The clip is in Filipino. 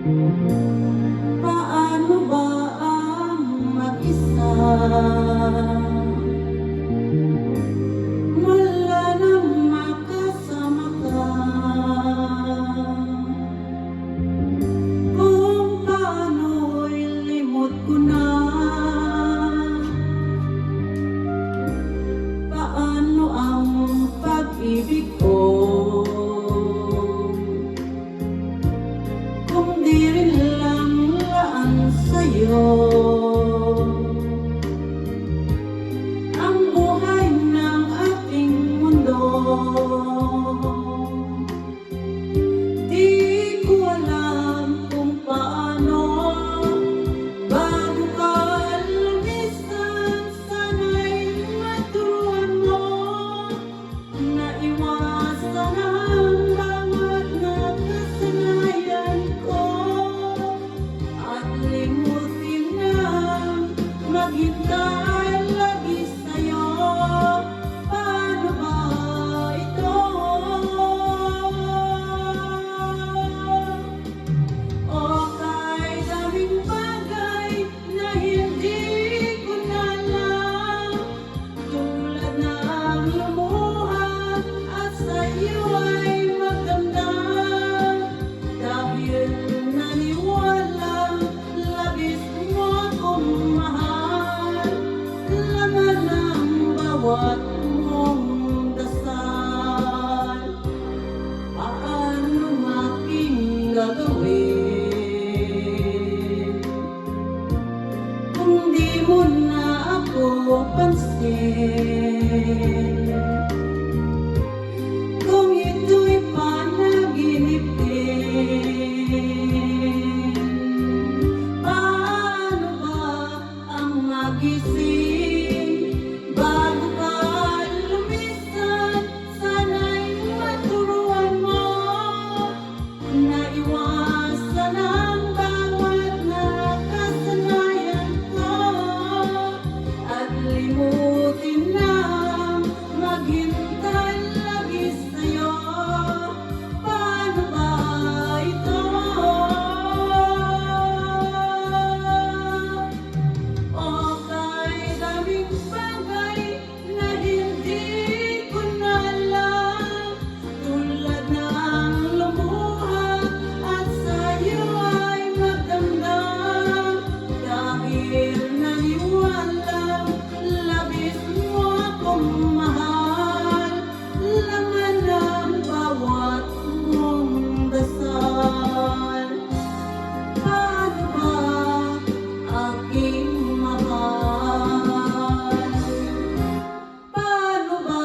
Paano ba ang mag-isa? Wala nang makasama ka. Kung paano'y limot ko na. Paano ang pag-ibig ko? Kung di rin lang laan sa'yo ang buhay ng ating mundo. Di ko alam kung paano bago ka lumisan. Sana'y maturuan mo na iwasan ang bawat nakasanayan ko at limutin na maghintay lagi sa'yo. Paano ba ito? O kay daming bagay na hindi ko na alam, tulad ng lumuha at sa'yo ay magdamdam. Dahil naniwalang labis mo akong mahal, laman ng bawat mong dasal. Paano aking gagawin kung di mo na ako pansin? Kung ito'y panaginip din, paano ba ang magising bago ka lumisan? Sana'y maturuan mo na iwasan ang bawat nakasanayan ko at limutin na maghintay lagi sa'yo. Paano ba ito? O kay daming bagay na hindi ko na alam, tulad ng lumuha at sa'yo ay magdamdam. Dahil naniwalang labis mo akong mahal, laman ng bawat mong dasal. Paano ba aking mahal? Paano ba